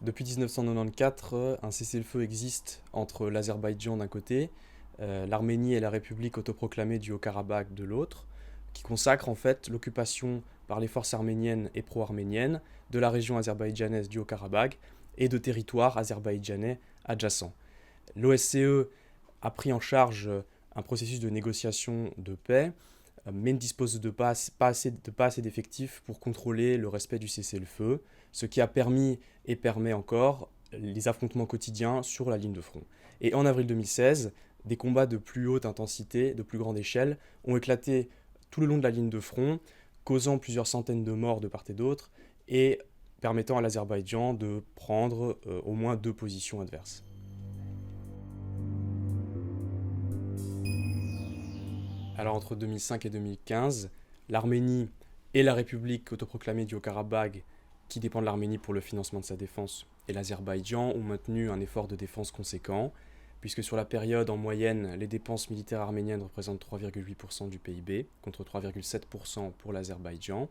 Depuis 1994, un cessez-le-feu existe entre l'Azerbaïdjan d'un côté, l'Arménie et la République autoproclamée du Haut-Karabakh de l'autre, qui consacre en fait l'occupation par les forces arméniennes et pro-arméniennes de la région azerbaïdjanaise du Haut-Karabakh et de territoires azerbaïdjanais adjacents. L'OSCE a pris en charge un processus de négociation de paix, mais ne dispose de pas assez d'effectifs pour contrôler le respect du cessez-le-feu, ce qui a permis et permet encore les affrontements quotidiens sur la ligne de front. Et en avril 2016, des combats de plus haute intensité, de plus grande échelle, ont éclaté tout le long de la ligne de front, causant plusieurs centaines de morts de part et d'autre, et permettant à l'Azerbaïdjan de prendre au moins deux positions adverses. Alors entre 2005 et 2015, l'Arménie et la République autoproclamée du Haut-Karabakh, qui dépend de l'Arménie pour le financement de sa défense, et l'Azerbaïdjan ont maintenu un effort de défense conséquent, puisque sur la période, en moyenne, les dépenses militaires arméniennes représentent 3,8% du PIB, contre 3,7% pour l'Azerbaïdjan.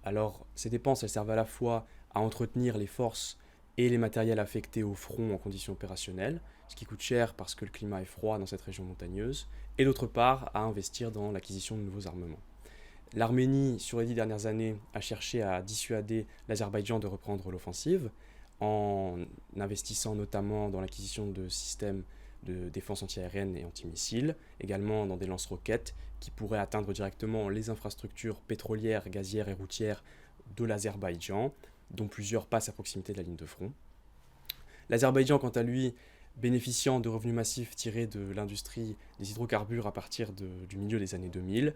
Alors, ces dépenses, elles servent à la fois à entretenir les forces et les matériels affectés au front en conditions opérationnelles, ce qui coûte cher parce que le climat est froid dans cette région montagneuse, et d'autre part à investir dans l'acquisition de nouveaux armements. L'Arménie, sur les 10 dernières années, a cherché à dissuader l'Azerbaïdjan de reprendre l'offensive, en investissant notamment dans l'acquisition de systèmes de défense antiaérienne et antimissiles, également dans des lance-roquettes qui pourraient atteindre directement les infrastructures pétrolières, gazières et routières de l'Azerbaïdjan, dont plusieurs passent à proximité de la ligne de front. L'Azerbaïdjan, quant à lui, bénéficiant de revenus massifs tirés de l'industrie des hydrocarbures à partir du milieu des années 2000,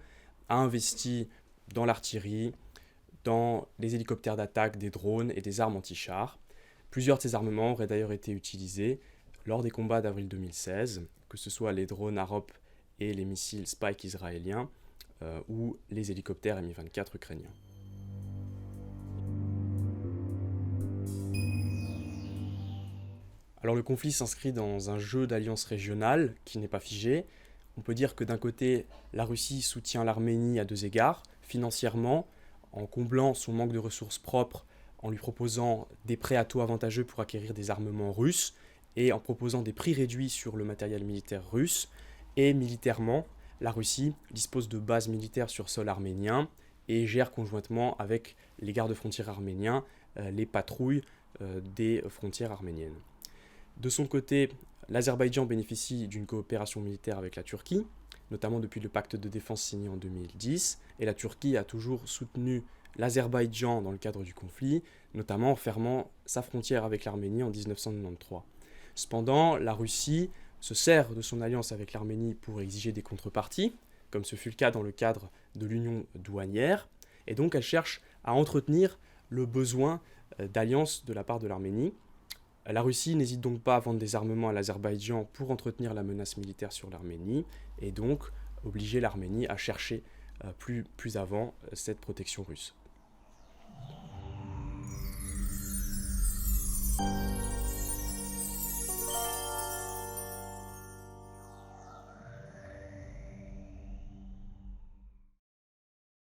a investi dans l'artillerie, dans les hélicoptères d'attaque, des drones et des armes anti-chars. Plusieurs de ces armements auraient d'ailleurs été utilisés lors des combats d'avril 2016, que ce soit les drones Arop et les missiles Spike israéliens ou les hélicoptères Mi-24 ukrainiens. Alors le conflit s'inscrit dans un jeu d'alliances régionales qui n'est pas figé. On peut dire que d'un côté, la Russie soutient l'Arménie à deux égards, financièrement, en comblant son manque de ressources propres, en lui proposant des prêts à taux avantageux pour acquérir des armements russes, et en proposant des prix réduits sur le matériel militaire russe. Et militairement, la Russie dispose de bases militaires sur sol arménien et gère conjointement avec les gardes-frontières arméniens les patrouilles des frontières arméniennes. De son côté, l'Azerbaïdjan bénéficie d'une coopération militaire avec la Turquie, notamment depuis le pacte de défense signé en 2010, et la Turquie a toujours soutenu l'Azerbaïdjan dans le cadre du conflit, notamment en fermant sa frontière avec l'Arménie en 1993. Cependant, la Russie se sert de son alliance avec l'Arménie pour exiger des contreparties, comme ce fut le cas dans le cadre de l'union douanière, et donc elle cherche à entretenir le besoin d'alliance de la part de l'Arménie. La Russie n'hésite donc pas à vendre des armements à l'Azerbaïdjan pour entretenir la menace militaire sur l'Arménie et donc obliger l'Arménie à chercher plus avant cette protection russe.